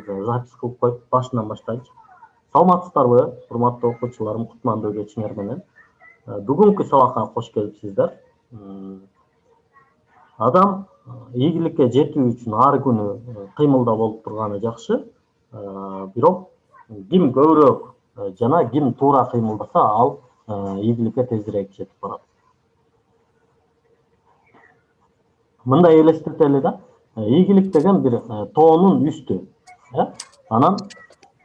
запись кылып коюп башынан баштайчы. Саламатсыздарбы, урматтуу окуучуларым, кутмандуу кечиңер менен. Бүгүнкү сабакка кош келипсиздер. Адам ийгиликке жетүү үчүн ар күнү кыймылда болуп турганы жакшы. Бирок ким көбүрөөк жана ким туура кыймылдаса, ал ийгиликке тезирээк жетип барат. Мындай элестетели да, ийгилик деген бир тоонун үстү. Анан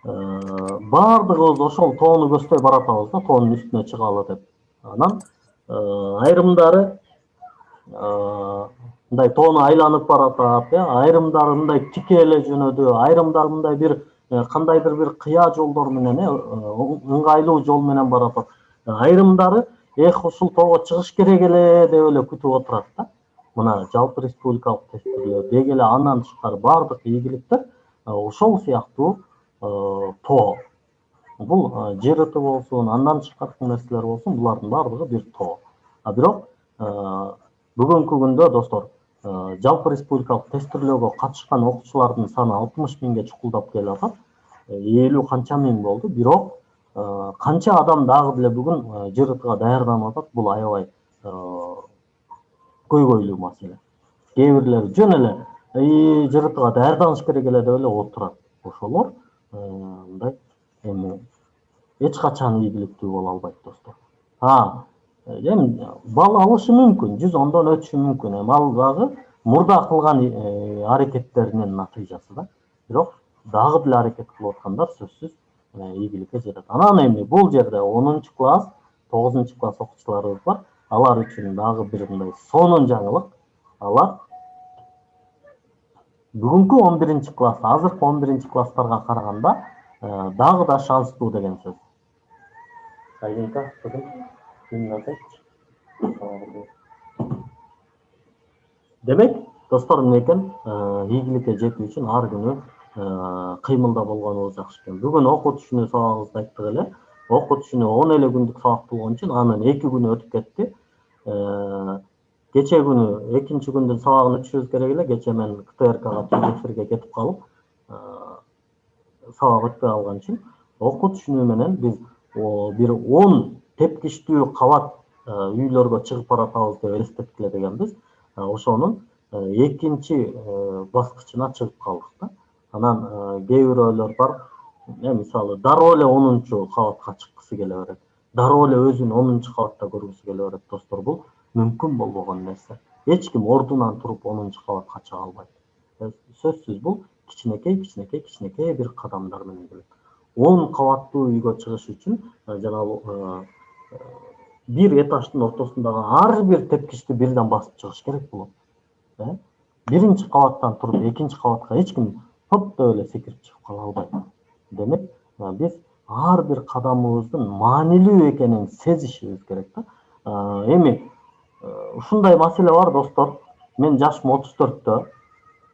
бардыгыбыз ошол тоону көздөй баратабыз да, тоонун үстүнө чыгалы деп. Анан айрымдары мындай тоону айланып баратат, айрымдары мындай тике эле жөнөдү, айрымдары мындай бир кандайдыр бир кыя жолдор менен, ыңгайлуу жол менен баратат. Айрымдары ушул тоого чыгыш керек эле деп эле күтүп отурат да. Мына жалпы республикалык тестирөө, деги эле андан тышкары бардык ийгиликтер ошол сыяктуу тоо. Бул ЖРТ болсун, андан тышкары нерселер болсун, булардын бардыгы бир тоо. Бирок бүгүнкү күндө достор, жалпы республикалык тестирлөөгө катышкан окуучулардын саны 60 миңге чукулдап келе атат. 50 канча миң болду, бирок канча адам дагы деле бүгүн ЖРТга даярданып атат, бул аябай көйгөйлүү маселе. Кээ бирлери жөн эле ЖРТга даярданыш керек эле деп эле отурат. Ошолор мындай эми эч качан ийгиликтүү боло албайт достор. Эми бал алышы мүмкүн, 110дон өтүшү мүмкүн. Эми ал дагы мурда кылган аракеттеринин натыйжасы да. Бирок дагы деле аракет кылып аткандар сөзсүз ийгиликке жетет. Анан эми бул жерде 10 класс, 9 класс окуучуларыбыз бар. Алар үчүн дагы бир мындай сонун жаңылык. Алар бүгүнкү 11 класс, азыркы 11 класстарга караганда дагы да шанстуу деген сөз. Айдинка, демек, достор, менекен ийгиликке жетүү үчүн ар күнү кыймылда болгонубуз жакшы экен. Бүгүн окуу түшүнүү сабагыбызды айттык эле. Окуу түшүнүү 10 эле күндүк сабак болгон үчүн анын 2 күнү өтүп кетти. Кече күнү экинчи күндүн сабагын өтүшүбүз керек эле. Кече мен КТРКга эфирге кетип калып, сабак өтпөй калган үчүн окуу түшүнүү менен биз бир 10 тепкичтүү кабат үйлөргө чыгып баратабыз деп элестеткиле дегенбиз. Ошонун экинчи баскычына чыгып калдык да. Анан кээ бирөөлөр бар, мисалы дароо эле 10 кабатка чыккысы келе берет. Дароо эле өзүн 10 кабатта көргүсү келе берет. Достор, бул мүмкүн болбогон нерсе. Эч ким ордунан туруп 10 кабатка чыга албайт. Сөзсүз бул кичинекей бир кадамдар менен келет. 10 кабаттуу үйгө чыгыш үчүн жанагы бир этаждын ортосундагы ар бир тепкичти бирден басып чыгыш керек болот. Биринчи кабаттан туруп экинчи кабатка эч ким топ деп эле секирип чыгып кала албайт. Демек, биз ар бир кадамыбыздын маанилүү экенин сезишибиз керек да. Эми ушундай маселе бар, достор. Мен жашым 34-тө.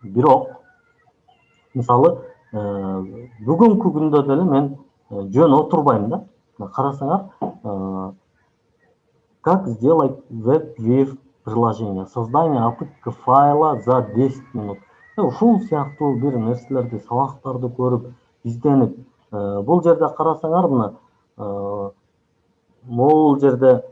Бирок мисалы бүгүнкү күндө деле мен жөн отурбайм да. Карасаңар, как сделать веб приложение, создание APK файла за 10 минут. Ушул сыяктуу бир нерселерди, сабактарды көрүп, изденип, бул жерде карасаңар, мына могул жерде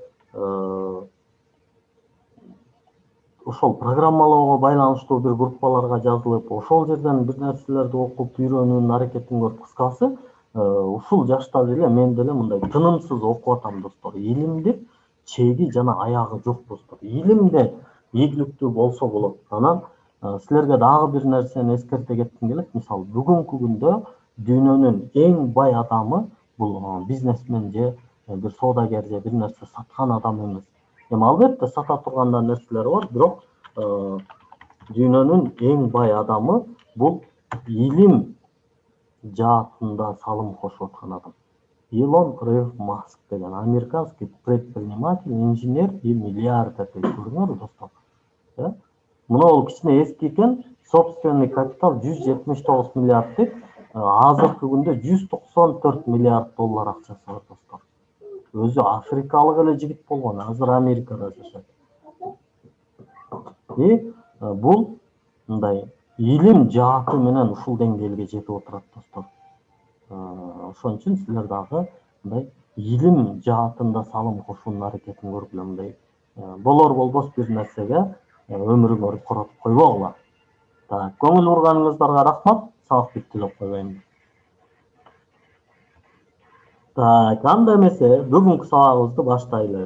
ошол программалоого байланыштуу бир группаларга жазылып, ошол жерден бир нерселерди окуп, үйрөнүүнүн аракетин көрүп, кыскасы, ушул жашта деле мен деле мындай тынымсыз окуп атам, достор. Илимди чеги жана аягы жок, достор. Илимде ийгиликтүү болсо болот. Анан силерге дагы бир нерсени эскерте кетким келет. Мисалы, бүгүнкү күндө дүйнөнүн эң бай адамы бул бизнесмен же бир соодагер же бир нерсе саткан адам эмес. Эми албетте сата турган нерселер бар, бирок дүйнөнүн эң бай адамы бул илим жаатында салым кошуп аткан адам. Илон Маск деген американский предприниматель, инженер и миллиардер дейт. Көрдүңөрбү, достор? Мына ол кичине эски экен, собственный капитал 179 миллиард дейт. Азыркы күндө 194 миллиард доллар акчасы бар, достор. Өзү африкалык эле жигит болгон, азыр Америкада жашайт. Бул мындай илим жааты менен ушул деңгээлге жетип отурат достор. Ошон үчүн силер дагы мындай илим жаатында салым кошуунун аракетин көргүлө, мындай болор болбос бир нерсеге өмүрүңөрдү коротуп койбогула. Так, көңүл бурганыңыздарга рахмат. Сабак бүттү койбойм. Так, анда эмесе бүгүнкү сабагыбызды баштайлы.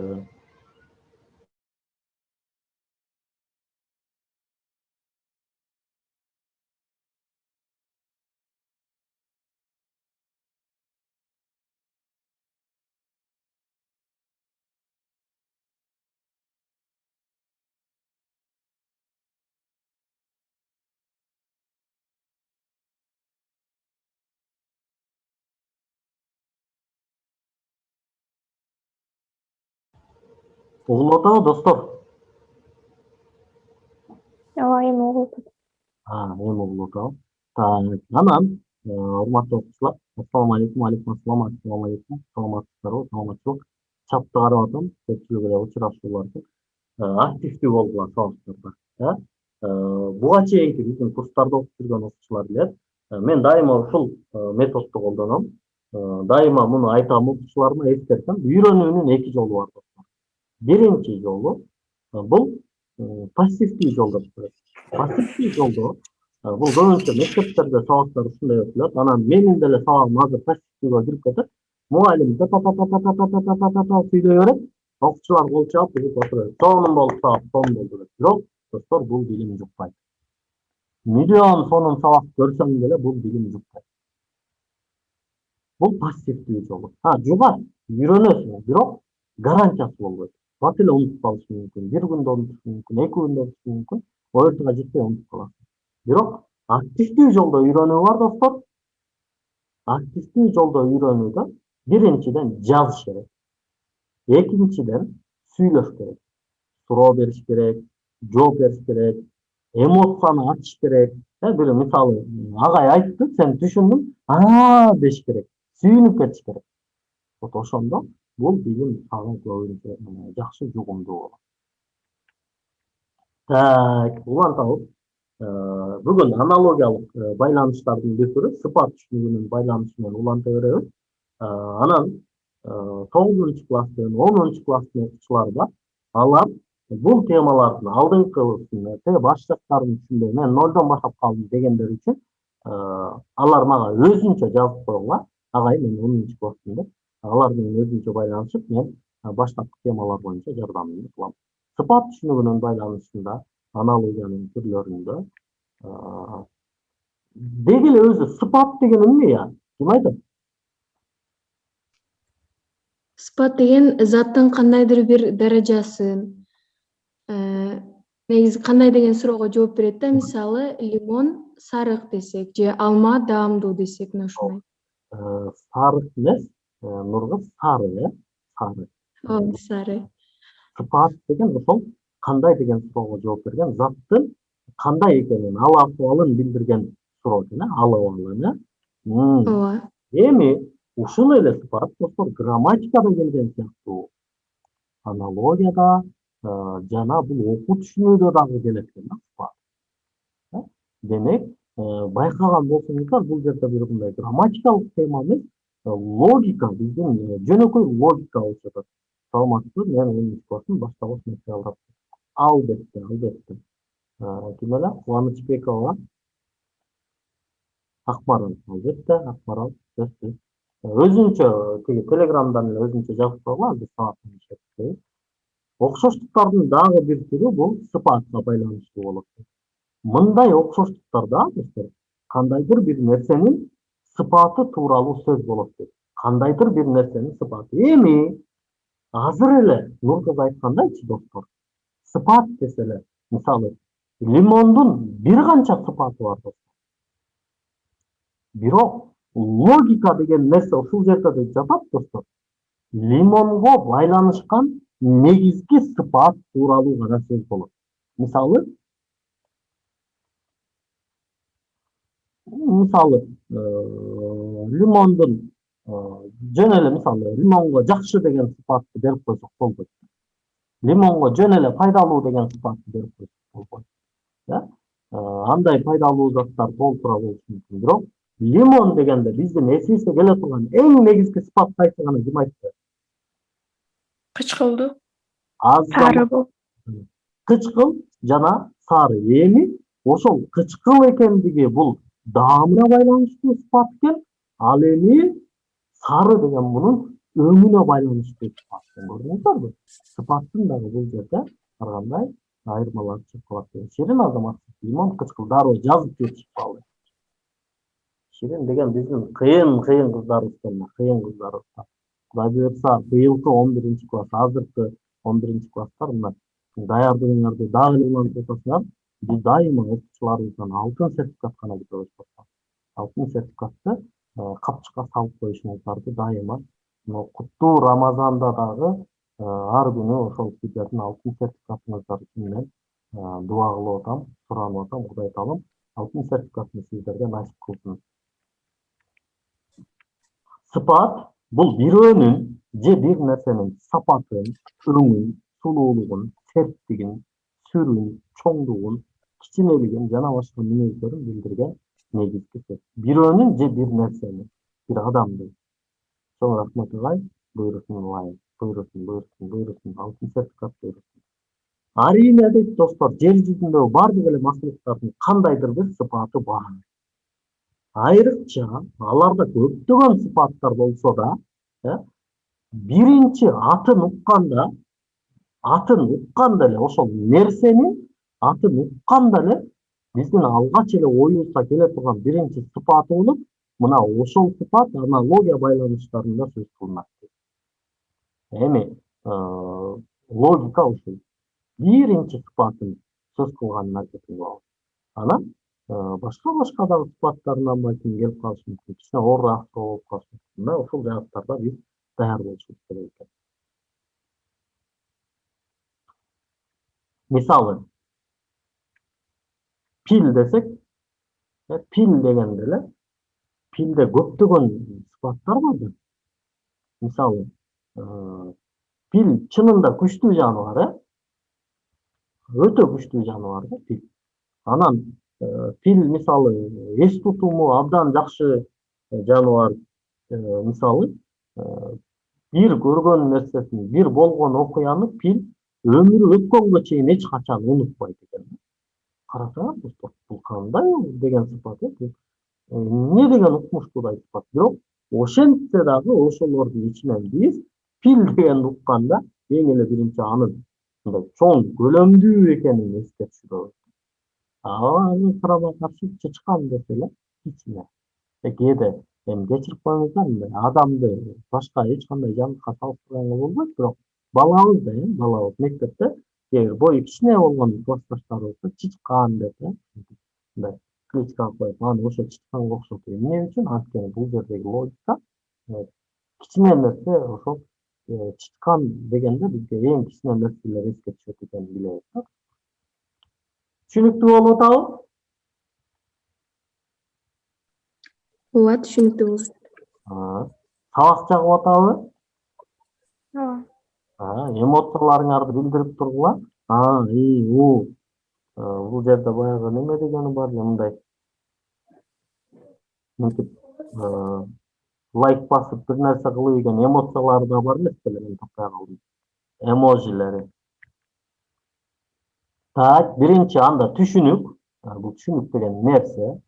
Угулуп атабы достор? Ооба, эми угулуп атат. Эми угулуп атабы. Так, анан урматтуу окуучулар, ассаламу алейкум. Алейкум ассалам. Ассаламу алейкум. Саламатсыздарбы? Саламатчылык. Чатты карап атам. Көпчүлүгү эле учурашууларды активдүү болгула сабактарда. Буга чейинки биздин курстарда окуп жүргөн окуучулар билет. Мен дайыма ушул методду колдоном. Дайыма муну айтам окуучуларыма, эскертем. Үйрөнүүнүн эки жолу бар достор. Биринчи жолу бул пассивдүү жол деп коет. Пассивдүү жолдо бул көбүнчө мектептерде сабактар ушундай өтүлөт. Анан менин деле сабагым азыр пассивдүүгө кирип кетет. Мугалим сүйлөй берет, окуучулар кол чаап угуп отурат. Сонун болуп сабак, сонун болду деп. Бирок достор, бул билим жукпайт. Миллион сонун сабак көрсөң деле бул билим жукпайт. Бул пассивдүү жолу. Жугат, үйрөнөсүң, бирок гарантиясы болбойт. Бат эле унутуп калышы мүмкүн. Бир күндө унутуш мүмкүн, 2 күндө унутуш мүмкүн. Оюртууга жетпей унутуп каласың. Бирок активдүү жолдо үйрөнүү бар достор. Активдүү жолдо үйрөнүүдө биринчиден жазыш керек. Экинчиден сүйлөш керек. Суроо бериш керек, жооп бериш керек, эмоцияны ачыш керек. Бир мисалы агай айтты, сен түшүндүң, деш керек. Сүйүнүп кетиш керек. Вот ошондо бул билим сага көбүнчө жакшы жугумдуу болот. Так, улантабыз. Бүгүн аналогиялык байланыштардын бир түрү сыпат түшүнүгүнүн байланышы менен уланта беребиз. Анан 9 класстын, 10 класстын окуучулары бар. Алар бул темалардын алдыңкысын, башташтарын түшүнбөй, мен 0дон баштап калдым дегендер үчүн алар мага өзүнчө жазып койгула. Агай, мен 10 класстын деп. Алар менен өзүнчө байланышып, мен баштапкы темалар боюнча жардамымды кылам. Сыпат түшүнүгүнүн байланышында, аналогиянын түрлөрүндө деги эле өзү сыпат деген эмне я? Ким айтат? Сыпат деген заттын кандайдыр бир даражасын, негизи кандай деген суроого жооп берет да. Мисалы, лимон сарык десек же алма даамдуу десек, мына ушундай. Сарык эмес, Нургыз, сары, сары. Ооба, сары. Сыпат деген ошол кандай деген суроого жооп берген заттын кандай экенин, ал акыбалын билдирген суроо экен, ал абалын. Ооба. Эми ушул эле сыпат достор грамматикада келген сыяктуу, аналогияда жана бул окуу түшүнүүдө дагы келет экен сыпат. Демек, байкаган болсоңуздар, бул жерде бир мындай грамматикалык тема эмес, логика, биздин жөнөкөй логика болуп жатат. Саламатсызбы, мен 10 класстын башталгыч материалдар. Албетте, албетте. Ким эле? Кубанычбекова Акмарал, албетте, Акмарал, сөзсүз. Өзүнчө тиги телеграмдан эле өзүнчө жазып койгула, биз сабактан иштеп. Окшоштуктардын дагы бир түрү бул сыпатка байланыштуу болот. Мындай окшоштуктарда достор, кандайдыр бир нерсенин сыпаты тууралуу сөз болот дейт. Кандайдыр бир нерсенин сыпаты. Эми азыр эле Нуркыз айткандайчы достор, сыпат десе эле, мисалы, лимондун бир канча сыпаты бар достор. Бирок логика деген нерсе ушул жерде да жатат достор. Лимонго байланышкан негизги сыпат тууралуу гана сөз болот. Мисалы, лимондун жөн эле мисалы лимонго жакшы деген сыпатты берип койсок болбойт. Лимонго жөн эле пайдалуу деген сыпатты берип койсок болбойт. андай пайдалуу заттар толтура болушу мүмкүн. Бирок лимон дегенде биздин эсибизге келе турган эң негизги сыпат кайсы гана ким айтты? Кычкылдуу. Аздан Сары бул. кычкыл жана сары. Эми ошол кычкыл экендиги бул даамына байланыштуу сыпат экен. Ал эми сары деген мунун өңүнө байланыштуу сыпат. Көрдүңүздөрбү? Сыпаттын дагы бул жерде ар кандай айырмалары чыгып калат. Ширин азаматчылык лимон кычкыл дароо жазып кетишип калды. Ширин деген биздин кыйын кыздарыбыздан, кыйын кыздарыбыздан. Кудай буйрса быйылкы 11-класс, азыркы 11-класстар мына даярдыгыңарды дагы эле улантып атасыңар. Биз дайыма окуучуларыбыздан алтын сертификат гана күтөбүз. Алтын сертификатты капчыкка салып коюшуңуздарды дайыма куттуу Рамазанда дагы ар күнү ошол сиздердин алтын сертификатыңыздар үчүн мен дуа кылып атам, суранып атам, Кудай таалам алтын сертификатты сиздерге насип кылсын. Sıfat bu biröөнүн же бир нерсенин сапатын, өңүн, сулуулугун, серттигин, сүрүн, чоңдугун, кичинелигин жана башка мүнөздөрүн билдирген негизги сөз. Biröөнүн же бир нерсенин, бир адамдын. Чоң рахмат агай, буйрусын ылайык, буйрусын, алтын сертификат буйрусын. Арийне дейт достор, жер жүзүндөгү бардык эле макулуктардын кандайдыр бир сыпаты бар. Айрыкча аларда көптөгөн сыпаттар болсо да, биринчи атын укканда эле ошол нерсенин атын укканда эле биздин алгач эле оюбузга келе турган биринчи сыпаты болуп, мына ошол сыпат аналогия байланыштарында сөз кылынат. Эми логика ушул. Биринчи сыпатын сөз кылганына аракет кылабыз. Анан башка дагы сыпаттарынан балким келип калышы мүмкүн. Кичине оорураак болуп калышы мүмкүн. Мына ушул жааттарда биз даяр болушубуз керек экен. Мисалы, пил десек, пил дегенде эле пилде көптөгөн сыпаттар бар да. Мисалы, пил чынында күчтүү жаныбар, өтө күчтүү жаныбар да пил. Анан пил мисалы эс тутуму абдан жакшы жаныбар. Мисалы, бир көргөн нерсесин, бир болгон окуяны пил өмүрү өткөнгө чейин эч качан унутпайт экен. Карасаңар достор, бул кандай деген сыпат экен. Эмне деген укмуштуудай сыпат. Бирок ошентсе дагы ошолордун ичинен биз пил дегенди укканда эң эле биринчи анын чоң көлөмдүү экенин эске түшүрөбүз. Анын карама каршы чычкан десе эле кичине. Кээде эми кечирип коюңуздар, мындай адамды башка эч кандай жандыкка салыштырганга болбойт, бирок балабыз мектепте кээ бир бою кичине болгон классташтарыбызды чычкан деп мындай кличка коюп, аны ошо чычканга окшотуп. Эмне үчүн? Анткени бул жердеги логика кичине нерсе ошол чычкан дегенде бизге эң кичине нерселер эске түшөт экенин билебиз. Түшүнүктүү болуп атабы? Ооба, түшүнүктүү болуп. Сабак чагып атабы? Ооба. Эмоцияларыңарды билдирип тургула. Бул жерде баягы неме дегени бар, мындай. Мынтип лайк басып бир нерсе кылып ийген эмоциялары да бар эмес беле, мен таппай калдым. Эможилери. Так, биринчи анда түшүнүк. Бул түшүнүк деген нерсе,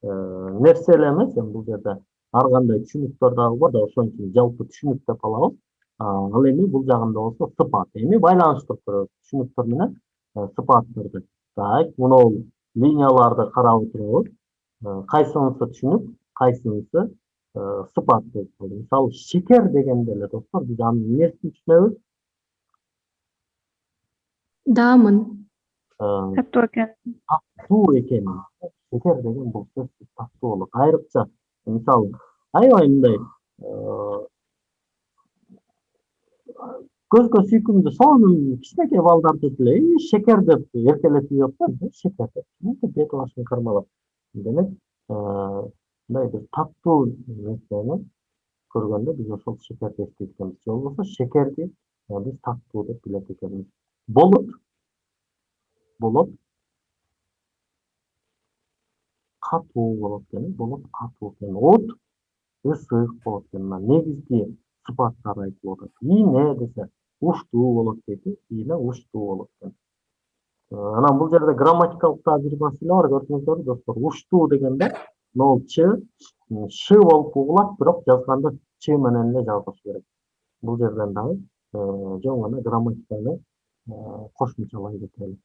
нерсе эле эмес, бул жерде ар кандай түшүнүктөр дагы бар да, ошон үчүн жалпы түшүнүк деп алабыз. Ал эми бул жагында болсо сыпат. Эми байланыштырып көрөбүз түшүнүктөр менен сыпаттарды. Так, мынау линияларды карап отурабыз. Кайсынысы түшүнүк, кайсынысы сыпат болуп калды. Мисалы, шекер дегенде эле достор, биз анын эмнесин түшүнөбүз? Даамын. Таттуу экен. Таттуу экенин. Шекер деген бул сөз таттуу болот. Айрыкча, мисалы, аябай мындай көзгө сүйкүмдүү сонун кичинекей балдарды деле шекер деп эркелетип жатса, шекер деп бети башын кырмалап. Демек, мындай бир таттуу нерсени көргөндө биз ошол шекерди эстейт экенбиз. Же болбосо шекерди биз таттуу деп билет экенбиз. Болот. катуу болот экен, болот катуу экен. От ысык болот экен. Мына негизги сыпаттары айтылып атат. Ийне десе уштуу болот дейт. Ийне уштуу болот экен. Анан бул жерде грамматикалык да бир маселе бар, көрдүңүздөрбү достор. Уштуу дегенде могул ш болуп угулат, бирок жазганда ч менен эле жазылыш керек. Бул жерден дагы жөн гана грамматиканы кошумчалай кетели.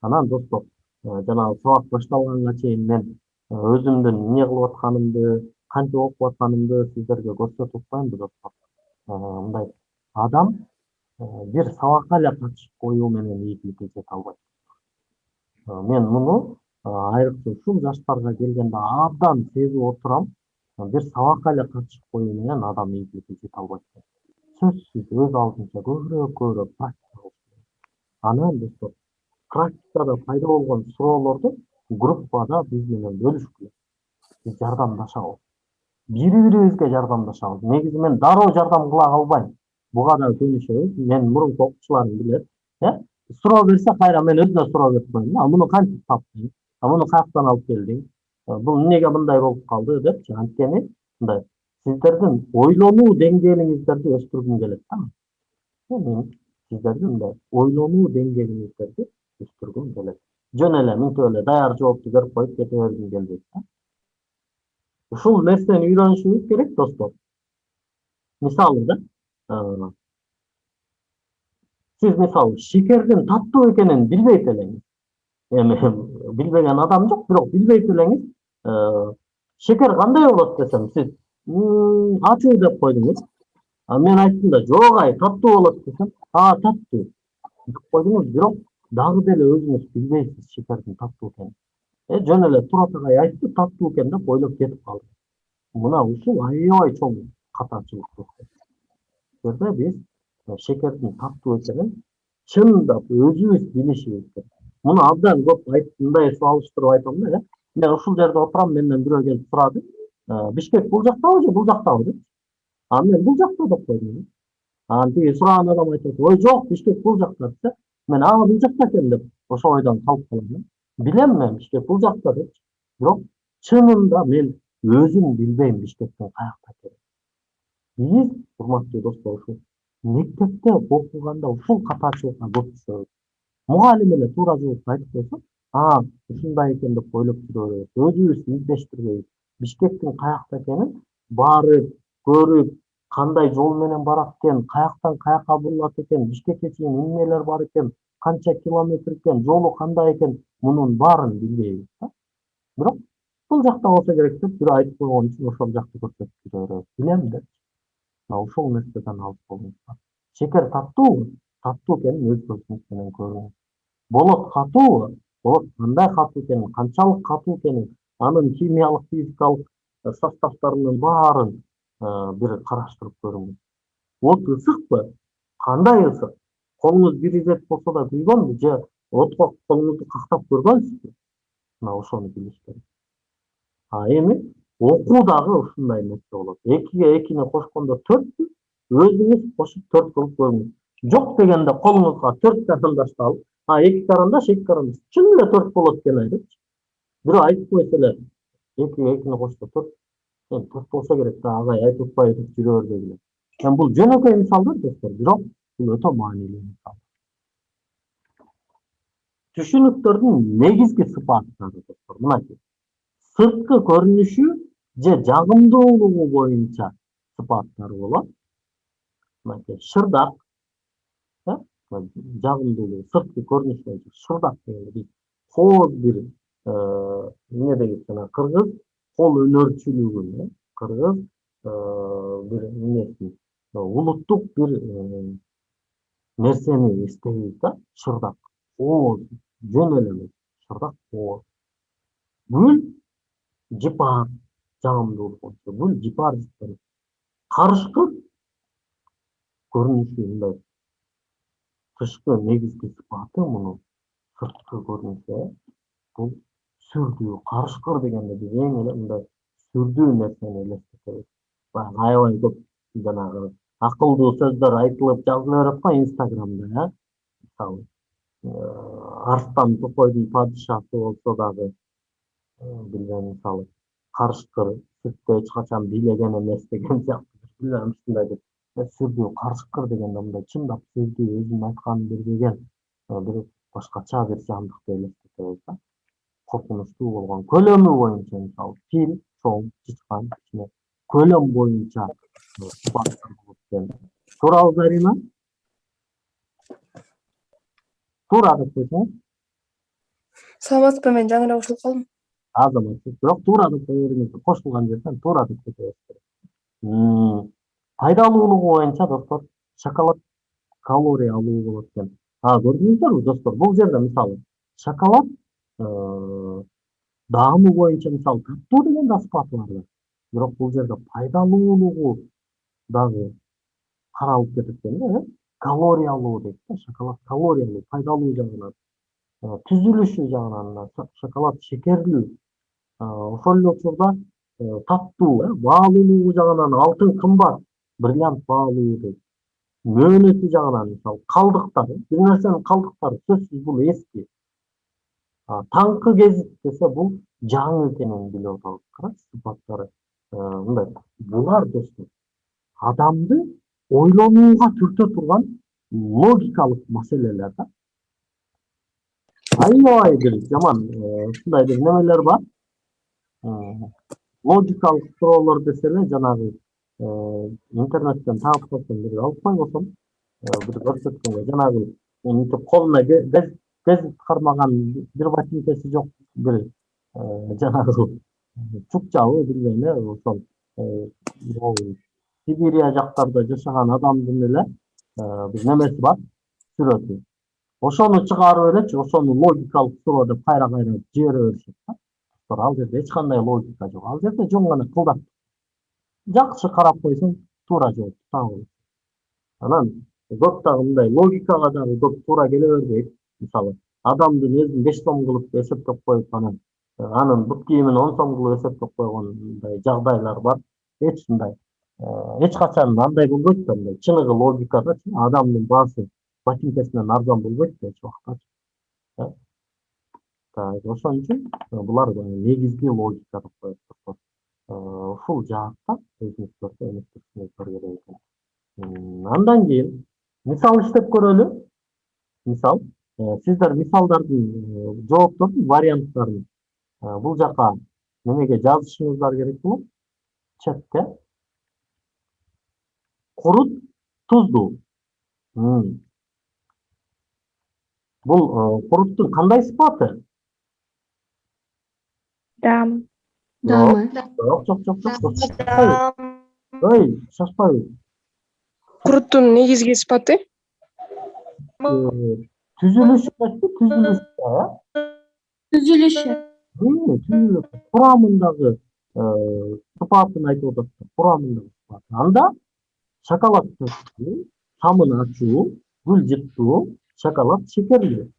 Анан достор, жанагы сабак башталганга чейин мен өзүмдүн эмне кылып атканымды, канча окуп атканымды сиздерге көрсөтүп атпаймынбы достор? Мындай адам бир сабакка эле катышып коюу менен ийгиликке жете албайт. Мен муну айрыкча ушул жаштарга келгенде абдан сезип отурам. Бир сабакка эле катышып коюу менен адам ийгиликке жете албайт. Сөзсүз өз алдынча көбүрөөк практика кылыш керек. Анан достор, практикада пайда болгон суроолорду группада биз менен бөлүшкүлө. Биз жардамдашабыз. Бири-бирибизге жардамдашабыз. Негизи мен дароо жардам кыла албайм. Буга да көнүшөбүз. Мен мурунку окуучуларым билет. Суроо берсе кайра мен өзүнө суроо берип коем. Муну кантип таптың? Муну каяктан алып келдиң? Бул эмнеге мындай болуп калды депчи. Анткени мындай сиздердин ойлонуу деңгээлиңиздерди өстүргүм келет да. Мен сиздердин мындай ойлонуу деңгээлиңиздерди өстүргүм келет. Жөн эле мынтип эле даяр жоопту берип коюп кете бергим келбейт да. Ушул нерсени үйрөнүшүбүз керек достор. Мисалы да, сиз мисалы шекердин таттуу экенин билбейт элеңиз. Эми билбеген адам жок, бирок билбейт элеңиз, шекер кандай болот десем, сиз ачуу деп койдуңуз. Мен айттым да, жок ай, таттуу болот десем, таттуу деп койдуңуз, бирок дагы деле өзүңүз билбейсиз шекердин таттуу экенин. Жөн эле Турат агай айтты, таттуу экен деп ойлоп кетип калды. Мына ушул аябай чоң катачылык достор. Жерде биз шекердин таттуу экенин чындап өзүбүз билишибиз керек. Муну абдан көп мындай салыштырып айтам да. Мен ушул жерде отурам, менден бирөө келип сурады. Бишкек бул жактабы же бул жактабы деп. Мен бул жакта деп койдум. Тиги сураган адам айтат, ой жок, Бишкек бул жакта десе, мен бул жакта экен деп ошол ойдон калып калам. Билем мен Бишкек бул жакта деп. Бирок чынында мен өзүм билбейм Бишкектин каякта экенин. Биз, урматтуу достор, ушул мектепте окуганда ушул катачылыкка көп түшөбүз. Мугалим эле туура жоопту айтып койсо, ушундай экен деп ойлоп жүрө беребиз. Өзүбүз издештирбейбиз. Бишкектин каякта экенин барып, көрүп, кандай жол менен барат экен, каяктан каяка бурулат экен, Бишкекке чейин эмнелер бар экен, канча километр экен, жолу кандай экен, мунун баарын билбейбиз да. Бирок бул жакта болсо керек деп бирөө айтып койгон үчүн ошол жакты көрсөтүп жүрө беребиз. Билем деп. Ошол нерседен алыс болуңуздар. Шекер таттуу экенин өз көзүңүз менен көрүңүз. Болот катуу, болот кандай катуу экенин, канчалык катуу экенин, анын химиялык, физикалык составтарынын баарын бир караштырып көрүңүз. От ысыкпы? Кандай ысык? Колуңуз бир изет болсо да күйгөнбү же отко колуңузду кактап көргөнсүзбү? Мына ошону билиш керек. Эми окуу дагы ушундай нерсе болот. 2-ге 2-ни кошкондо 4-тү, өзүңүз кошуп 4 кылып көрүңүз. Жок дегенде колуңузга 4 карандашты алып, 2 карандаш, 2 карандаш. Чын эле 4 болот экен ай депчи. Бирөө айтып койсо эле 2-ге 2-ни кошсо 4. 4 болсо керек да, агай айтып атпайбы деп жүрө бербегиле. Бул жөнөкөй мисалдар достор, бирок бул өтө маанилүү мисал. Түшүнүктөрдүн негизги сыпаттары достор, мынакей. Сырткы көрүнүшү же жагымдуулугу боюнча сыпаттары болот. Мынакей шырдак, жагымдуулугу, сырткы көрүнүшү боюнча шырдак дегенде биз кооз бир эмне дейбиз, жана кыргыз кол өнөрчүлүгүн, кыргыз бир эмнесин, улуттук бир нерсени эстейбиз да, шырдак, кооз, жөн эле шырдак, кооз. Гүл, жыпар, жагымдуулук боюнча, гүл, жыпар, карышкыр көрүнүшү мындай. Тышкы негизги сыпаты мунун сырткы көрүнүшү, бул сүрдүү, карышкыр дегенде биз эң эле мындай сүрдүү нерсени элестетебиз. Аябай көп жанагы акылдуу сөздөр айтылып жазыла берет го Инстаграмда, мисалы Арстан Токойдун падышасы болсо дагы, Билбейм, мисалы карышкыр сүттө эч качан бийлеген эмес деген сыяктуу. Билбейм ушундайбыр сүрдүү карышкыр дегенде мындай чындап сөздү өзүнүн айтканын бербеген бир башкача бир жандыкты элестетебиз да. Коркунучтуу болгон көлөмү боюнча мисалы фил чоң, чычкан кичине көлөм боюнча сыпаттар болот экен. Туурабы Зарина? Туура деп койсоңуз. Саламатсызбы, мен жаңы эле кошулуп калдым. Азаматсыз. Бирок туура деп кое бериңиз. Кошулган жерден туура деп кете бериңиз. Пайдалуулугу боюнча достор, шоколад калория алуу болот экен. Көрдүңүздөрбү достор, бул жерде мисалы шоколад даамы боюнча мисалы таттуу деген да сыпаты бар. Бирок бул жерде пайдалуулугу дагы каралып кетет экен да, калориялуу дейт да, шоколад калориялуу, пайдалуу жагынан, түзүлүшү жагынан шоколад шекерлүү, ошол эле учурда таттуу, баалуулугу жагынан алтын кымбат, бриллиант баалуу дейт. Мөөнөтү жагынан мисалы калдыктар, бир нерсенин калдыктары сөзсүз бул эски. Таңкы гезит десе бул жаңы экенин билип атабыз. Карачы сыпаттары мындай. Булар достор адамды ойлонууга түртө турган логикалык маселелер да. Аябай бир жаман ушундай бир немелер бар. Логикалык суроолор десе эле жанагы интернеттен таап койсом бир алып койбосом бир көрсөткөнгө жанагы мынтип колуна гезит кармаган бир ботинкеси жок бир жанагы чукчабы билбейм ошол Сибирия жактарда жашаган адамдын эле бир немеси бар, сүрөтү. Ошону чыгарып элечи, ошону логикалык суроо деп кайра жибере беришет да. Ал жерде эч кандай логика жок. Ал жерде жөн гана кылдат. Жакшы карап койсоң туура жооп таап аласың. Анан көп дагы мындай логикага дагы көп туура келе бербейт. Мисалы адамдын өзүн 5 сом кылып эсептеп коюп анын бут кийимин 10 сом кылып эсептеп койгондой жагдайлар бар. Эч качан андай болбойт да, мындай чыныгы логикада адамдын баасы ботинкесинен арзан болбойт да эч убакта. Ошон үчүн булар негизги логика деп коет достор. Ушул жаатта өзүңүздөргө өнөктүрүшүңүздөр керек экен. Андан кийин мисал иштеп көрөлү. Мисал, сиздер мисалдардын жооптордун варианттарын бул жака немеге жазышыңыздар керек болот. Четке. Курут, туздуу. Бул куруттун кандай сыпаты? Дам. Дамы. Жок. Ой, шашпайбыз. Куруттун негизги сыпаты Түзүлүшү түзүлүшү. Түзүлүшү. Түзүлүшү. Курамындагы сыпатын айтып атат. Курамындагы сыпаты. Анда шоколад төстүү, тамын ачуу, гүл жыттуу, шоколад шекерлүү.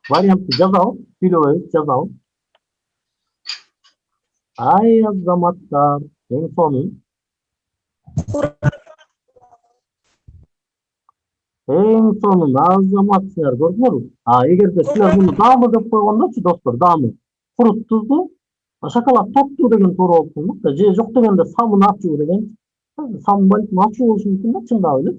Вариантты жазабыз, сүйлөбөйбүз, жазабыз. Ай азаматтар, эң сонун. Эң сонун азамат силер көрдүңөрбү? Эгерде силер муну даамы деп койгондочу достор, даамы. Курут туздуу, шоколад таттуу деген туура болуп калмак да. Же жок дегенде самын ачуу деген. Самын балким ачуу болушу мүмкүн да, чындап эле.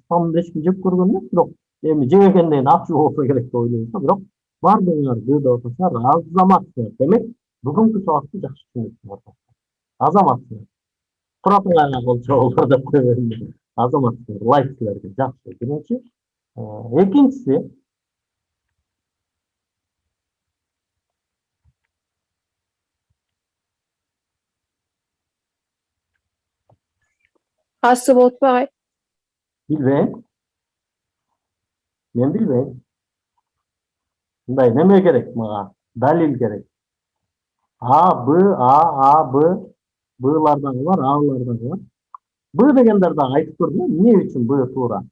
Самынды эч ким жеп көргөн эмес, бирок эми жебегенден кийин ачуу болсо керек деп ойлойбуз да. Бирок баардыгыңар д деп атасыңар, азаматсыңар. Демек, бүгүнкү сабакты жакшы түшүндүңүздөр. Азаматсыңар. Тура турган кол чабуулар деп кое берейин. Азаматсыңар, лайк силерге жакшы. Биринчи, экинчиси асы болот багай. билбейм. Мен билбейм. Мындай неме керек мага? Далил керек. Б. Былар дагы бар, Алар дагы бар. Б дегендер дагы айтып көрдүм. Эмне үчүн Б туура?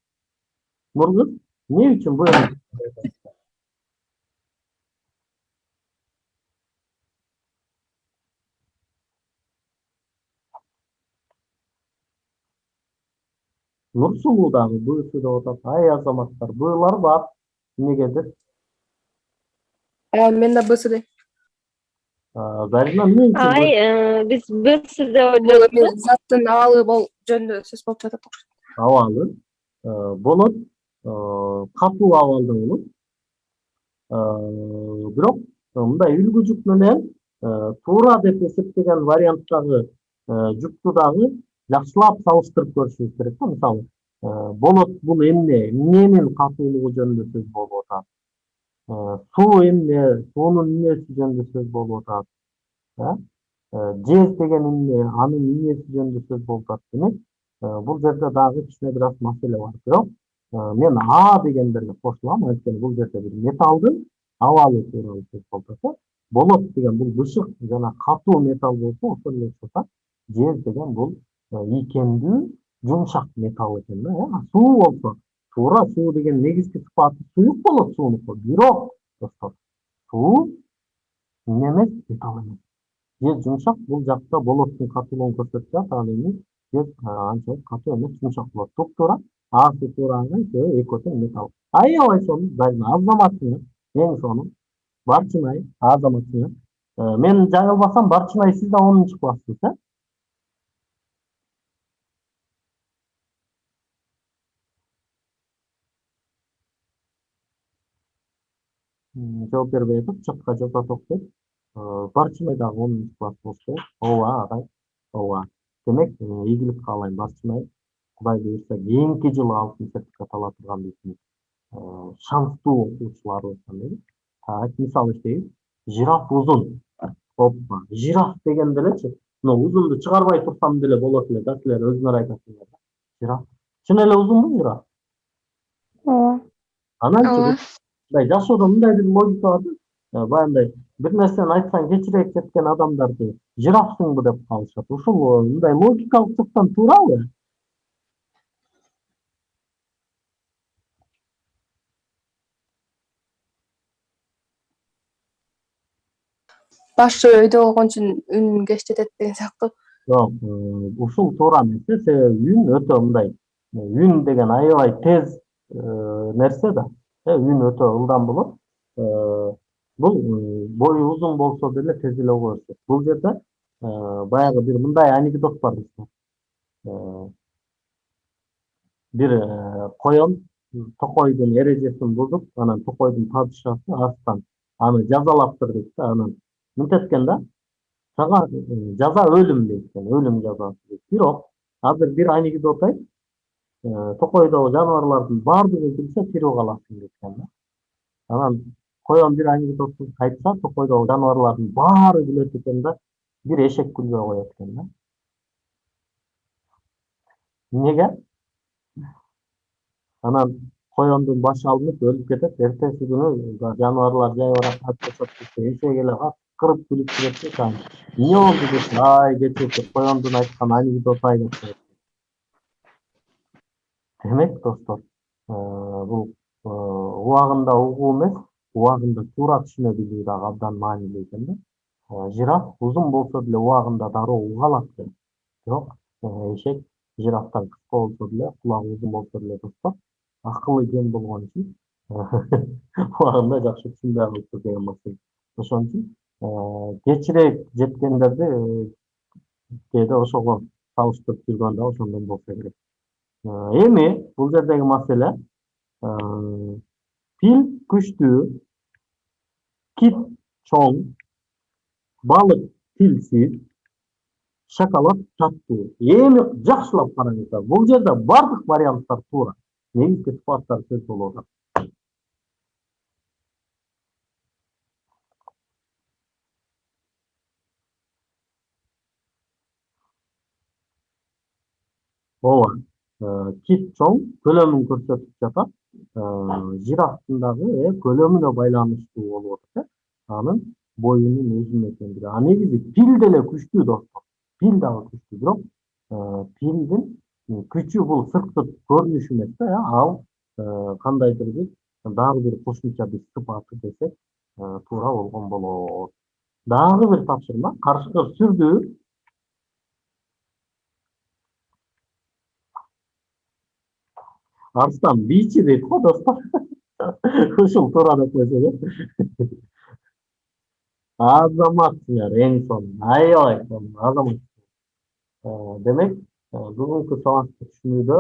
Нургуз, эмне үчүн Б? Нурсулуу дагы Б'сы деп атат. Ай азаматтар, Б'лар бар. Эмнегедир? Мен да БСD. Зарина эмне үчүн Ай, биз БС деп Бул ойлодук эми да. заттын абалы жөнүндө сөз болуп жатат окшойт. абалы болот, катуу абалда болот. Бирок мындай үлгү жүк менен туура деп эсептеген варианттагы жүктү дагы жакшылап салыштырып көрүшүбүз керек да. Мисалы, болот бул эмненин катуулугу жөнүндө сөз болуп атат. Суу эмне, суунун эмнеси жөнүндө сөз болуп атат. Жез деген эмне, анын эмнеси жөнүндө сөз болуп атат. Демек, бул жерде дагы кичине бир аз маселе бар. Бирок мен А дегендерге кошулам, анткени бул жерде бир металдын абалы тууралуу сөз болуп атат. Болот деген бул бышык жана катуу металл болсо, ошол эле окшотат. Жез деген бул ийкемдүү, жумшак металл экен да. Суу болсо, туура суу деген негизги сыпаты суюк болот суунуку. Бирок, достор, суу эмне эмес, металл эмес. Жез жумшак, бул жакта болоттун катуулугун көрсөтүп жатат. Ал эми жез анчалык катуу эмес, жумшак болот. Туп-туура Асы туурагы экөө тең металл. Аябай сонун, азаматсыңар, эң сонун. Барчынай, азаматсыңар. Мен жаңылбасам, Барчынай сиз да 10 класссыз, жооп бербей атат, чатка жазат окшойт. Барчынай дагы 10 класс болуш керек. Ооба, агай. Ооба. Демек, ийгилик каалайм, Барчынай. Кудай буюрса, кийинки жылы алтын сертификат ала турган биздин шанстуу окуучуларыбыздан дейли. Так, мисал иштейбиз. Жираф узун. Оппа. Жираф деген делечи. Мына узунду чыгарбай турсам деле болот эле да, силер өзүңөр айтасыңар. Жираф. Чын эле узунбу жираф? Ооба. Ананчы Ооба. мындай жашоодо мындай бир логика бар да. Баягындай бир нерсени айтсаң кечирээк кеткен адамдарды жирафсыңбы деп калышат. Ушул мындай логикалык жактан туурабы? Башы өйдө болгон үчүн үн кеч жетет деген сыяктуу. Жок, ушул туура эмес. Себеби үн өтө мындай, үн деген аябай тез нерсе да. Үн өтө ылдам болот. Бул бою узун болсо деле тез эле уга берет. Бул жерде баягы бир мындай анекдот бар. Бир коён токойдун эрежесин бузуп, анан токойдун падышасы астан аны жазалаптыр дейт да. Анан мынтип эткен да. Сага жаза өлүм дейт экен, өлүм жазасы дейт. Бирок азыр бир анекдот айт. Токойдогу жаныбарлардын баардыгы билсе тирүү каласың дейт да. Анан коён бир анекдоту айтса, токойдогу жаныбарлардын баары билет экен да, бир эшек күлбөй коет экен да. Эмнеге? Анан коёндун башы алынып өлүп кетет. Эртеси күнү жаныбарлар жай баракат жашап кетсе, эшек эле кырып күлүп кетет да. Эмне болду десе, ай кечээки коёндун айткан анекдоту ай деп коет. Демек, достор, бул убагында угуу эмес, убагында туура түшүнө билүү дагы абдан маанилүү экен да. Жираф узун болсо деле убагында дароо уга алат экен. Бирок эшек жирафтан кыска болсо деле, кулагы узун болсо деле, достор, акылы кем болгон үчүн убагында жакшы түшүнбөй калыптыр деген маселе. Ошон үчүн кечирээк жеткендерди кээде ошого салыштырып жүргөн да ошондон болсо керек. Эми бул жердеги маселе фил күчтүү, кит чоң, балык тилсиз, шоколад таттуу. Эми жакшылап караңыздар. Бул жерде бардык варианттар туура. Негизги сыпаттар сөз болуп атат. Ооба. Кит чоң, көлөмүн көрсөтүп жатат. Жирафтын дагы көлөмүнө байланыштуу болуп атат. Анын боюнун узун экендиги. А негизи фил деле күчтүү, достор. Фил дагы күчтүү, бирок филдин күчү бул сырткы көрүнүшү эмес да, ал кандайдыр бир дагы бир кошумча бир сыпаты десек туура болгон болот. Дагы бир тапшырма, карышкыр сүрдүү. Арстан бийчи дейт го, достор. Ушул туура деп койсо. Азаматсыңар эң сонун. Аябай сонун азамат. Демек, бүгүнкү сабакты түшүнүүдө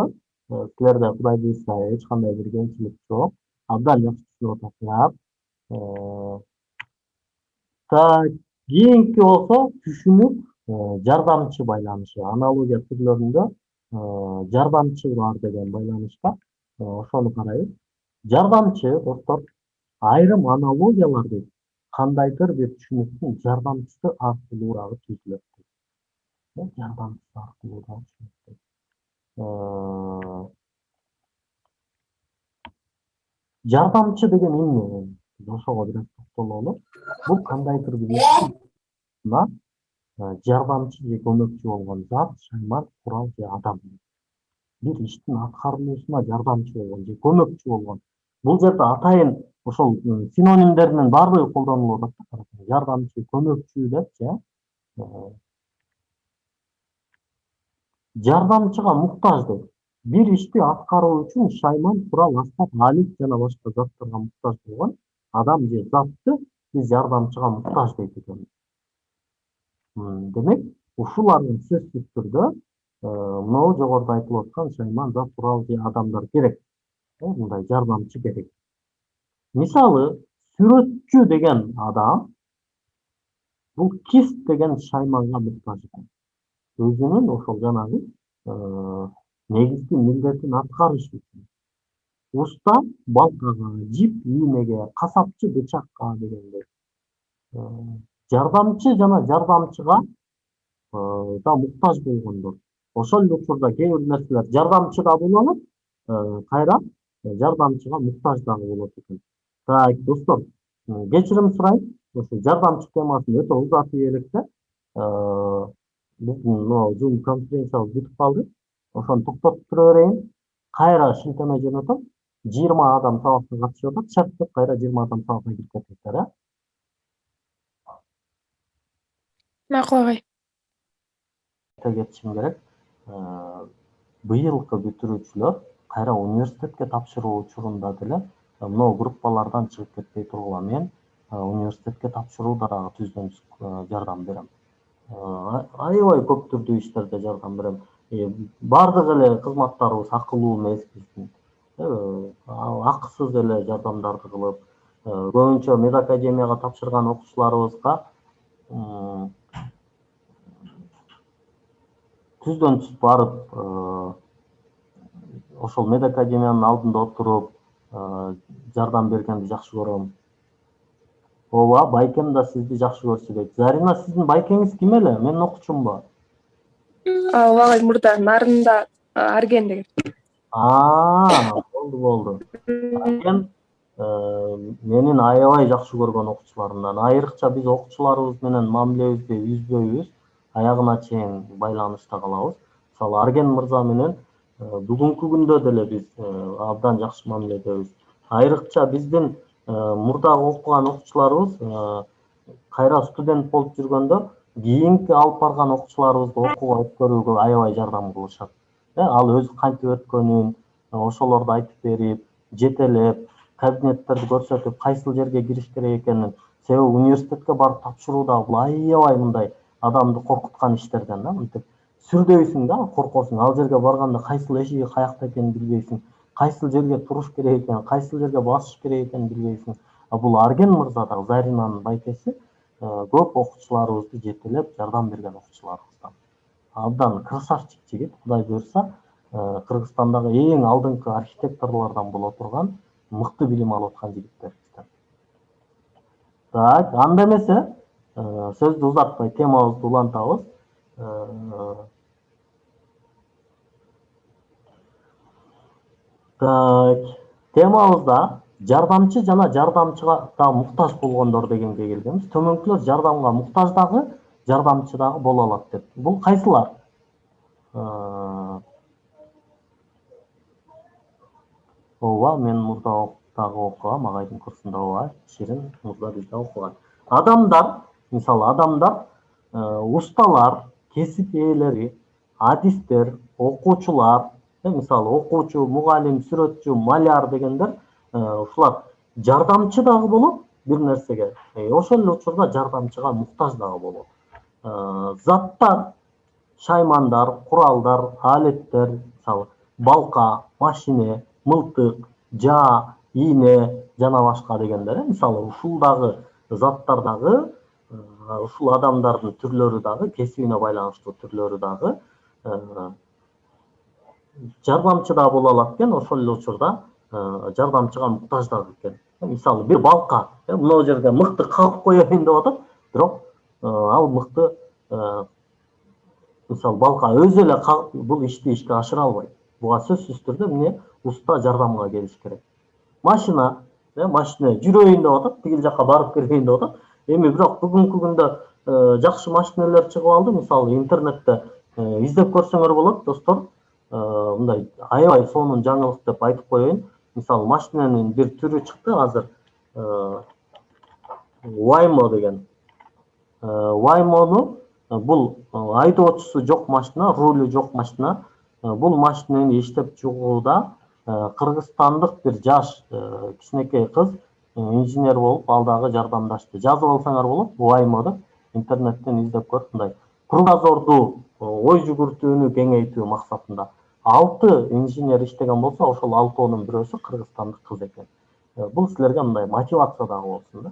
силерде Кудай буйрса эч кандай бир кемчилик жок. Абдан жакшы түшүнүп атасыңар. Э, Так, кийинки болсо түшүнүк жардамчы байланышы. Аналогия түрлөрүндө жардамчылар деген байланыш бар. Ошону карайбыз. Жардамчы достор айрым аналогияларды кандайдыр бир түшүнүктүн жардамчысы аркылуу дагы түзүлөт. Жардамчысы аркылуу дагы түзүлөт. Жардамчы деген эмне? Ошого бир токтололу. Бул кандайдыр бир иштин жардамчы же көмөкчү болгон зат, шайман, курал же адам. Бир иштин аткарылуусуна жардамчы болгон же көмөкчү болгон. Бул жерде атайын ошол синонимдеринин баардыгы колдонулуп атат. Жардамчы, көмөкчү депчи. Жардамчыга муктаж деп. Бир ишти аткаруу үчүн шайман, курал, аспап, алет жана башка заттарга муктаж болгон адам же затты биз жардамчыга муктаж дейт экенбиз. Демек, ушулардын сөзсүз түрдө могу жогоруда айтылып аткан шайман, зат, курал же адамдар керек. Мындай жардамчы керек. Мисалы, сүрөтчү деген адам бул кист деген шайманга муктаж экен. Өзүнүн ошол жанагы негизги милдетин аткарыш үчүн. Уста балкага, жип ийнеге, касапчы бычакка дегендей. Жардамчы жана жардамчыга да муктаж болгондор. Ошол эле учурда кээ бир нерселер жардамчы да боло алат, кайра жардамчыга муктаж дагы болот экен. Так, достор, кечирим сурайм. Ошо жардамчы темасын өтө узатып электе. Биздин могу Zoom конференциябыз бүтүп калды. Ошону токтотуп тура берейин. Кайра шилтеме жөнөтөм. 20 адам сабакка катышып атат. Чарттап кайра 20 адам сабакка кирип кетиптер, Макул агай. Кетишим керек. Быйылкы бүтүрүүчүлөр кайра университетке тапшыруу учурунда деле мына группалардан чыгып кетпей тургула мен университетке тапшырууда дагы түздөн түз жардам берем. Аябай көп түрдүү иштерде жардам берем. Бардык эле кызматтарыбыз акылуу эмес биздин. Акысыз эле жардамдарды кылып, көбүнчө медакадемияга тапшырган окуучуларыбызга түздөн түз барып ошол медакадемиянын алдында отуруп жардам бергенди жакшы көрөм. Ооба, байкем да сизди жакшы көрсө дейт. Зарина, сиздин байкеңиз ким эле? Менин окуучум Ал агай мурда нарында Арген деген. Болду. Арген менин аябай жакшы көргөн окуучуларымдан. Айрыкча биз окуучуларыбыз менен мамилебизди үзбөйбүз. Аягына чейин байланышта калабыз. Мисалы, Арген мырза менен бүгүнкү күндө деле биз абдан жакшы мамиледебиз. Айрыкча биздин мурдагы окуган окуучуларыбыз кайра студент болуп жүргөндө кийинки алып барган окуучуларыбызды окууга өткөрүүгө аябай жардам кылышат. Ал өзү кантип өткөнүн ошолорду айтып берип, жетелеп, кабинеттерди көрсөтүп, кайсыл жерге кириш керек экенин. Себеби университетке барып тапшыруу да бул аябай мындай адамды коркуткан иштерден да, мынтип сүрдөйсүң да, коркосуң. Ал жерге барганда кайсыл эшиги каякта экенин билбейсиң, кайсыл жерге туруш керек экенин, кайсыл жерге басыш керек экенин билбейсиң. Бул Арген мырза да Заринанын байкеси көп окуучуларыбызды жетелеп жардам берген окуучуларыбыздан. Абдан красавчик жигит, Кудай буйрса, Кыргызстандагы эң алдыңкы архитекторлордон боло турган мыкты билим алып аткан жигиттерибизден. Так, анда эмесе сөздү узатпай темабызды улантабыз. Так, темабызда жардамчы жана жардамчыга да муктаж болгондор дегенге келгенбиз. Төмөнкүлөр жардамга муктаж дагы, жардамчы дагы боло алат деп. Бул кайсылар? Ооба, мен мурда дагы окугам, агайдын курсунда ооба, Ширин мурда бизде окуган. Адамдар, мисалы адамдар, усталар, кесип ээлери, адистер, окуучулар, мисалы окуучу, мугалим, сүрөтчү, маляр дегендер ушулар жардамчы дагы болуп, бир нерсеге ошол эле учурда жардамчыга муктаж дагы болот. Заттар, шаймандар, куралдар, алеттер, мисалы балка, машине, мылтык, жаа, ийне жана башка дегендер. Мисалы ушул дагы заттар дагы, ушул адамдардын түрлөрү дагы, кесибине байланыштуу түрлөрү дагы жардамчы да боло алат экен, ошол эле учурда жардамчыга муктаж дагы экен. Мисалы бир балка мына жерге мыкты кагып коеюн деп атат, бирок ал мыкты мисалы балка өзү эле кагып бул ишти ишке ашыра албайт. Буга сөзсүз түрдө эмне уста жардамга келиш керек. Машина, машина жүрөйүн деп атат, тигил жака барып келейин деп атат. Эми бирок бүгүнкү күндө жакшы машинелер чыгып алды. Мисалы интернетте издеп көрсөңөр болот, достор. Мындай аябай сонун жаңылык деп айтып коеюн. Мисалы машиненин бир түрү чыкты азыр. Waymo деген. Waymo'ну бул айдоочусу жок машина, рулю жок машина. Бул машинени иштеп чыгууда кыргызстандык бир жаш кичинекей кыз инженер болуп, ал дагы жардамдашты. Жазып алсаңар болот, Waymo деп интернеттен издеп көрүп, мындай кругозорду ой жүгүртүүнү кеңейтүү максатында 6 инженер иштеген болсо, ошол 6-нын бирөөсү кыргызстандык кыз экен. Бул силерге мындай мотивация дагы болсун да.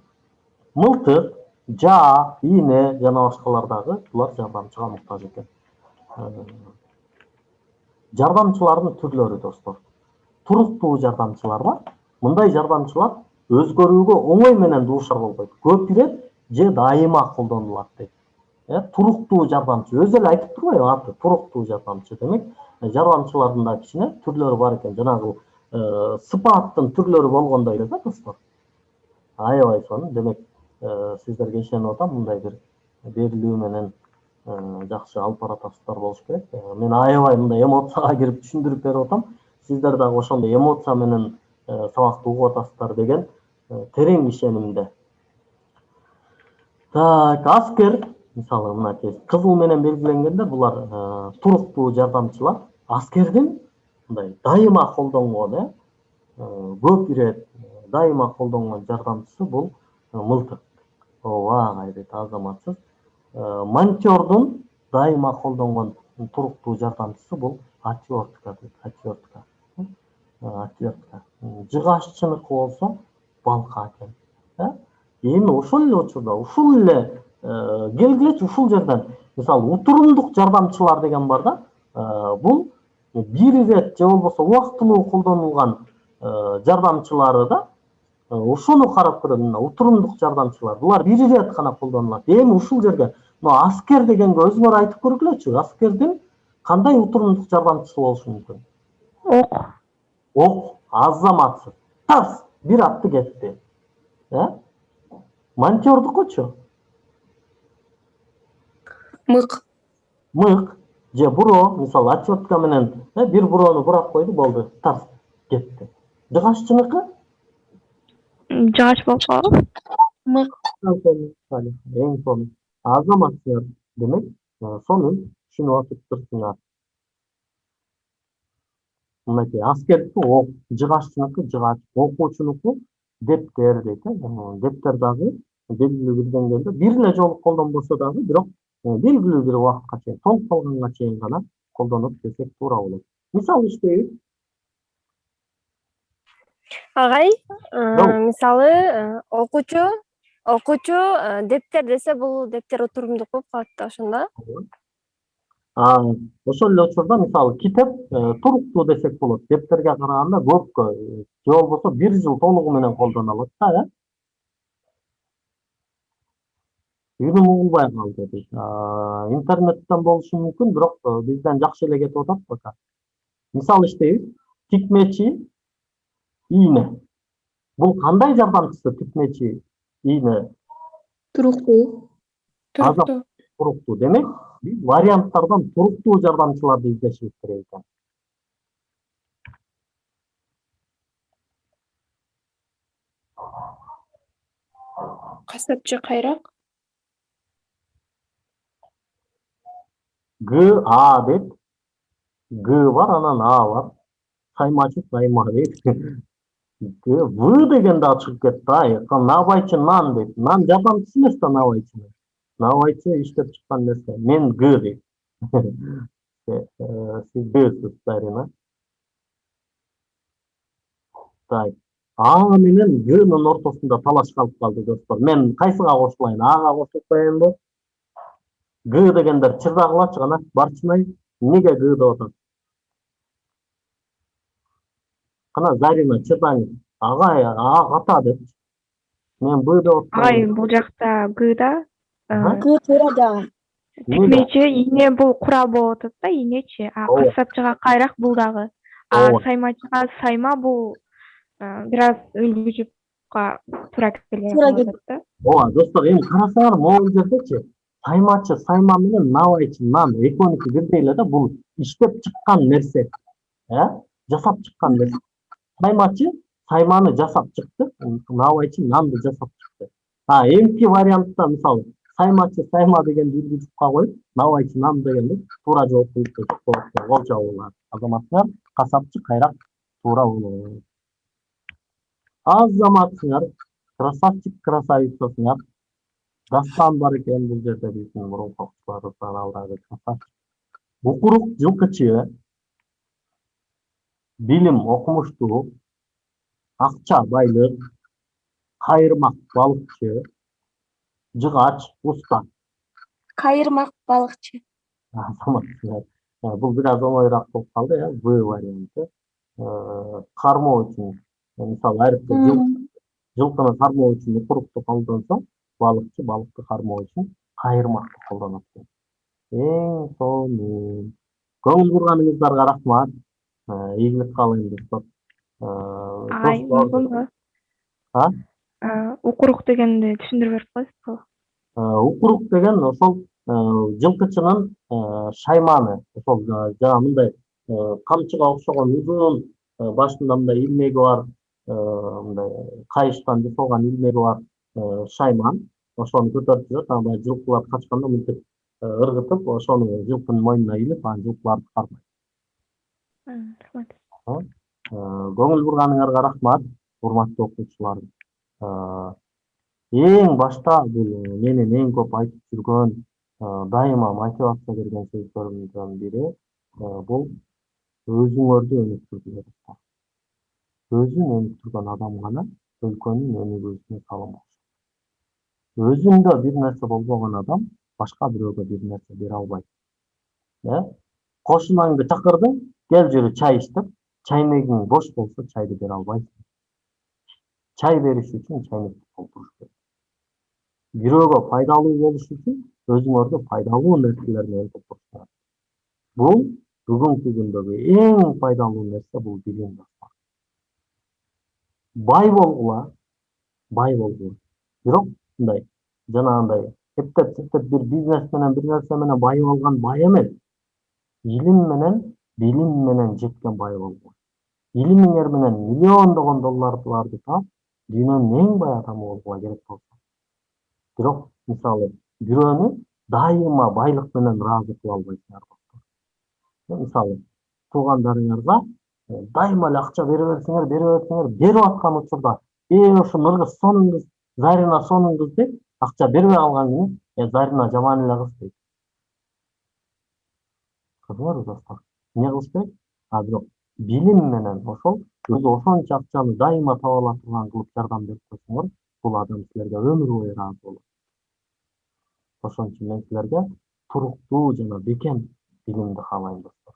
Мылтык, жаа, ийне жана башкалар дагы булар жардамчыга муктаж экен. Жардамчылардын түрлөрү, достор. Туруктуу жардамчылар бар. Мындай жардамчылар өзгөрүүгө оңой менен дуушар болбойт. Көп ирет же дайыма колдонулат дейт. Туруктуу жардамчы өзү эле айтып турбайбы аты, туруктуу жардамчы демек. Жардамчылардын да кичине түрлөрү бар экен. Жанагы сыпаттын түрлөрү болгондой эле да, достор. Аябай сонун. Демек, сиздерге ишенип атам, мындай бир берилүү менен жакшы алып баратасыздар болуш керек. Мен аябай мындай эмоцияга кирип түшүндүрүп берип атам. Сиздер дагы ошондой эмоция менен сабакты угуп атасыздар деген терең ишенимде. Так, аскер, мисалы мына кызыл менен белгиленгендер, булар туруктуу жардамчылар. Аскердин мындай дайыма колдонгон, көп ирет дайыма колдонгон жардамчысы бул мылтык. Ооба, кайрет азаматсыз. Монтёрдун дайыма колдонгон туруктуу жардамчысы бул отвертка дейт, отвертка. Жыгаччыныкы болсо балка экен. Эми ошол эле учурда, ушул эле келгилечи ушул жерден, мисалы утурумдук жардамчылар деген бар да, бул бир ирет же болбосо убактылуу колдонулган жардамчылары да, ошону карап көрөлү. Мына утурумдук жардамчылар, булар бир ирет гана колдонулат. Эми ушул жерге мына аскер дегенге өзүңөр айтып көргүлөчү, аскердин кандай утурумдук жардамчысы болушу мүмкүн? Ок, азаматсыз. Тарс, бир атты кетти. Монтёрдукучу? Мык же буроо, мисалы отвертка менен бир буроону бурап койду, болду, тарс кетти. Жыгаччыныкы? Жыгач болуп калды. Мык. Эң сонун. Азаматсыздар демек, сонун түшүнүп атыптырсыңар. Мынакей аскердики ок, жыгаччыныкы жыгач, окуучунуку дептер дейт. Дептер дагы белгилүү бир деңгээлде бир эле жолу колдонбосо дагы, бирок белгилүү бир убакытка чейин, тоңуп калганга чейин гана колдонуп десек туура болот. Мисал иштейбиз. Агай, мисалы окуучу дептер десе, бул дептер утурумдук болуп калат да ошондо. Ошол эле учурда мисалы китеп туруктуу десек болот. Дептерге караганда көпкө же болбосо бир жыл толугу менен колдонулат да, Үйрүм угулбай калды дейт. Интернеттен болушу мүмкүн, бирок бизден жакшы эле кетип атат пока. Мисал иштейбиз. Тикмечи, ийне. Бул кандай жардамчысы тикмечи, ийне? Туруктуу. Туруктуу. Демек, биз варианттардан туруктуу жардамчыларды издешибиз керек экен. Касапчы кайрак. Г, А дейт. Г бар, анан А бар. Саймачы, сайма дейт. V деген да чыгып кетти. Набайчы нан дейт. Нан жапонча эмес да набайчы. Набайчы иштеп чыккан нерсе. Мен Г дейт. Сиз Гсиз, Зарина. Так. А менен Гнын ортосунда талаш калып калды, достор. Мен кайсыга кошулайын? Ага кошуп коеюнбу? Г дегендер чырдагылачы гана. Барчынай, эмнеге Г деп атат? Кана Зарина чырдаң. Агай, ката деп. Мен Б деп Агай, атпаймынбы? бул жакта Г да. Ага. Г туура да. Эмнеге? Тикмечи ийне бул курал болуп атат да, ийнечи. Ооба. Кассапчыга кайрак бул дагы. Ооба. Саймачыга сайма бул бир аз үлгүчүпка туура келе Туура калып атат да. Ооба, достор, эми карасаңар могул жердечи саймачы сайма менен набайчы нан экөөнүкү бирдей эле да, бул иштеп чыккан нерсе. Жасап чыккан нерсе. Саймачы сайманы жасап чыкты, набайчы нанды жасап чыкты. Эмки вариантта мисалы саймачы сайма дегенди үргүчүпка коюп, набайчы нан дегенди туура жооп коюп болот. Кол жабуулар. Азаматсыңар, касапчы кайрак туура болот. Азаматсыңар, красавчик красавицасыңар. Дастан бар экен бул жерде биздин мурунку окуучуларыбыздан алдагы красавчик. Укурук жылкычы, билим окумуштуу, акча байлык, кайырмак балыкчы, жыгач, уста. Кайырмак балыкчы. Азаматсыңар. Бул бир аз оңоюраак болуп калды, В варианты. Кармоо үчүн, мисалы айрыкча жылкыны кармоо үчүн укурукту колдонсоң, балыкчы балыкты кармоо үчүн кайырмакты колдонот. Эң сонун. Көңүл бурганыңыздарга рахмат. Ийгилик каалайм, достор. Агай, мүмкүнбү? Укурук дегенди түшүндүрүп берип коесузбу? Укурук деген ошол жылкычынын шайманы, ошол жана мындай камчыга окшогон узун, башында мындай илмеги бар, мындай кайыштан жасалган илмеги бар шайман. Ошону көтөрүп жүрөт, анан жылкылар качканда мынтип ыргытып, ошону жылкынын мойнуна илип, анан жылкыларды кармайт. Рахмат. Көңүл бурганыңарга рахмат, урматтуу окуучулар. Эң башта бул менин эң көп айтып жүргөн, дайыма мотивация берген сөздөрүмдүн бири бул өзүңөрдү өнүктүргүлөр. Өзүн өнүктүргөн адам гана өлкөнүн өнүгүүсүнө салым кошот. Өзүндө бир нерсе болбогон адам башка бирөөгө бир нерсе бере албайт. Кошунаңды чакырдың, кел жүрү чай ич деп, чайнегиң бош болсо чайды бере албайсың. Чай бериш үчүн чайнекти толтуруш керек. Бирөөгө пайдалуу болуш үчүн өзүңөрдү пайдалуу нерселер менен толтуруш. Бул бүгүнкү күндөгү эң пайдалуу нерсе бул билим. Бай болгула. Бирок мындай жанагындай эптеп бир бизнес менен бир нерсе менен байып алган бай эмес. Илим менен, билим менен жеткен бай болгула. Илимиңер менен миллиондогон долларларды таап, дүйнөнүн эң бай адамы болгула керек болсо. Бирок мисалы бирөөнү дайыма байлык менен ыраазы кыла албайсыңар. Мисалы туугандарыңарга дайыма эле акча бере берсеңер, берип аткан учурда, ушу Ныргыз сонун кыз, Зарина сонун кыз деп акча бербей калган күнү, Зарина жаман эле кыз дейт. Кызыңар достор, эмне кылыш керек? Бирок билим менен ошол өзү ошончо акчаны дайыма таба ала турган кылып жардам берип койсоңор, бул адам силерге өмүр бою ыраазы болот. Ошон үчүн мен силерге туруктуу жана бекем билимди каалайм, достор.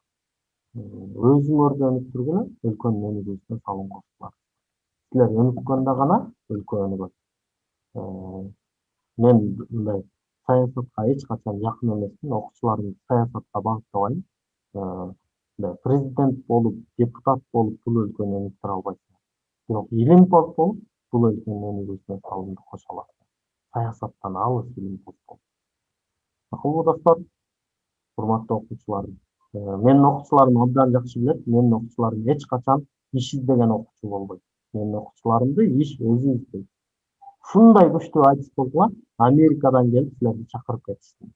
Өзүңөрдү өнүктүргүлө, өлкөнүн өнүгүүсүнө салым кошкула. Силер өнүккөндө гана өлкө өнүгөт. Мен мындай саясатка эч качан жакын эмесмин, окуучуларымды саясатка багыттабайм. Президент болуп, депутат болуп бул өлкөнү өнүктүрө албайсың. Бирок илимпоз болуп бул өлкөнүн өнүгүүсүнө салымды кошо аласың. Саясаттан алыс илимпоз болуп. Макулбу достор, урматтуу окуучуларым. Менин окуучуларым абдан жакшы билет, менин окуучуларым эч качан иш издеген окуучу болбойт. Менин окуучуларымды иш өзү издейт. Ушундай күчтүү айтыс болгула, Америкадан келип силерди чакырып кетишти.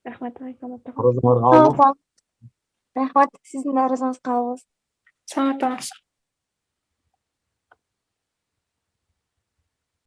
Рахмат, Розумарга Рахмат, сиздин арызыңызга кабыл. Саң ата.